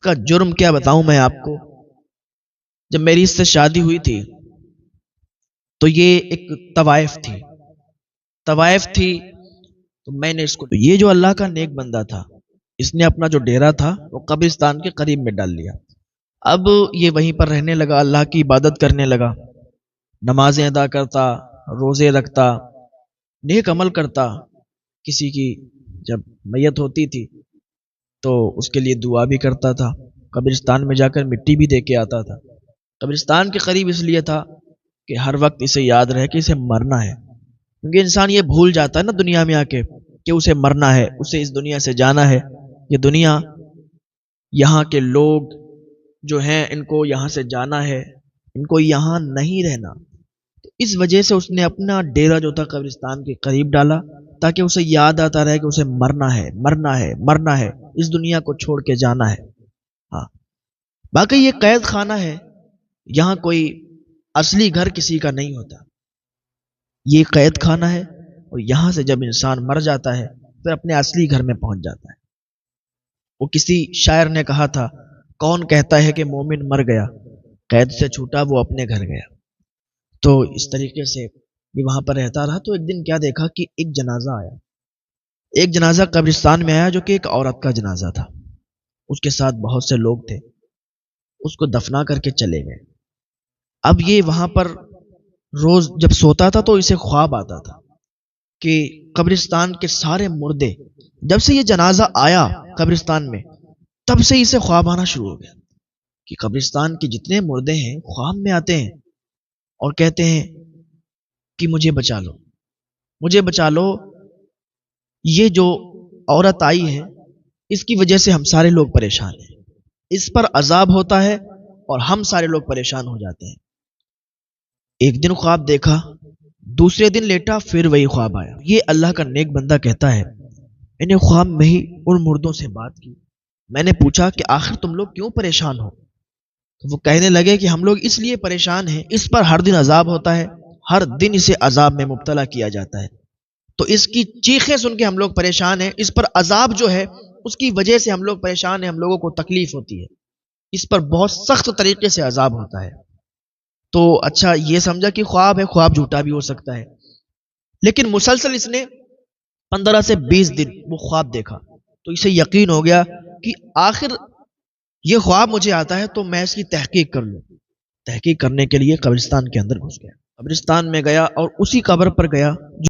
کا جرم کیا بتاؤں میں آپ کو. جب میری اس سے شادی ہوئی تھی تو یہ ایک طوائف تھی. تو میں نے اس کو، یہ جو اللہ کا نیک بندہ تھا، اس نے اپنا جو ڈیرا تھا وہ قبرستان کے قریب میں ڈال لیا. اب یہ وہیں پر رہنے لگا، اللہ کی عبادت کرنے لگا، نمازیں ادا کرتا، روزے رکھتا، نیک عمل کرتا. کسی کی جب میت ہوتی تھی تو اس کے لیے دعا بھی کرتا تھا، قبرستان میں جا کر مٹی بھی دے کے آتا تھا. قبرستان کے قریب اس لیے تھا کہ ہر وقت اسے یاد رہے کہ اسے مرنا ہے، کیونکہ انسان یہ بھول جاتا ہے نا دنیا میں آ کے کہ اسے مرنا ہے، اسے اس دنیا سے جانا ہے. یہ دنیا، یہاں کے لوگ جو ہیں، ان کو یہاں سے جانا ہے، ان کو یہاں نہیں رہنا. تو اس وجہ سے اس نے اپنا ڈیرا جو تھا قبرستان کے قریب ڈالا، تاکہ اسے یاد آتا رہے کہ اسے مرنا ہے، اس دنیا کو چھوڑ کے جانا ہے. ہاں، باقی یہ قید خانہ ہے، یہاں کوئی اصلی گھر کسی کا نہیں ہوتا، یہ قید خانہ ہے. اور یہاں سے جب انسان مر جاتا ہے پھر اپنے اصلی گھر میں پہنچ جاتا ہے. وہ کسی شاعر نے کہا تھا، کون کہتا ہے کہ مومن مر گیا، قید سے چھوٹا وہ اپنے گھر گیا. تو اس طریقے سے یہ وہاں پر رہتا رہا. تو ایک دن کیا دیکھا کہ ایک جنازہ قبرستان میں آیا، جو کہ ایک عورت کا جنازہ تھا. اس کے ساتھ بہت سے لوگ تھے، اس کو دفنا کر کے چلے گئے. اب یہ وہاں پر روز جب سوتا تھا تو اسے خواب آتا تھا کہ قبرستان کے سارے مردے، جب سے یہ جنازہ آیا قبرستان میں تب سے اسے خواب آنا شروع ہو گیا کہ قبرستان کے جتنے مردے ہیں خواب میں آتے ہیں اور کہتے ہیں کہ مجھے بچا لو، یہ جو عورت آئی ہے اس کی وجہ سے ہم سارے لوگ پریشان ہیں، اس پر عذاب ہوتا ہے اور ہم سارے لوگ پریشان ہو جاتے ہیں. ایک دن خواب دیکھا، دوسرے دن لیٹا، پھر وہی خواب آیا. یہ اللہ کا نیک بندہ کہتا ہے، میں نے خواب میں ہی ان مردوں سے بات کی. میں نے پوچھا کہ آخر تم لوگ کیوں پریشان ہو؟ تو وہ کہنے لگے کہ ہم لوگ اس لیے پریشان ہیں، اس پر ہر دن عذاب ہوتا ہے، ہر دن اسے عذاب میں مبتلا کیا جاتا ہے. تو اس کی چیخیں سن کے ہم لوگ پریشان ہیں، اس پر عذاب جو ہے اس کی وجہ سے ہم لوگ پریشان ہیں، ہم لوگوں کو تکلیف ہوتی ہے، اس پر بہت سخت طریقے سے عذاب ہوتا ہے. تو اچھا یہ سمجھا کہ خواب ہے، خواب جھوٹا بھی ہو سکتا ہے. لیکن مسلسل اس نے 15 سے 20 دن وہ خواب دیکھا تو اسے یقین ہو گیا کہ آخر یہ خواب مجھے آتا ہے تو میں اس کی تحقیق کر لوں. تحقیق کرنے کے لیے قبرستان کے اندر گھس گیا، قبرستان میں گیا اور اسی قبر پر گیا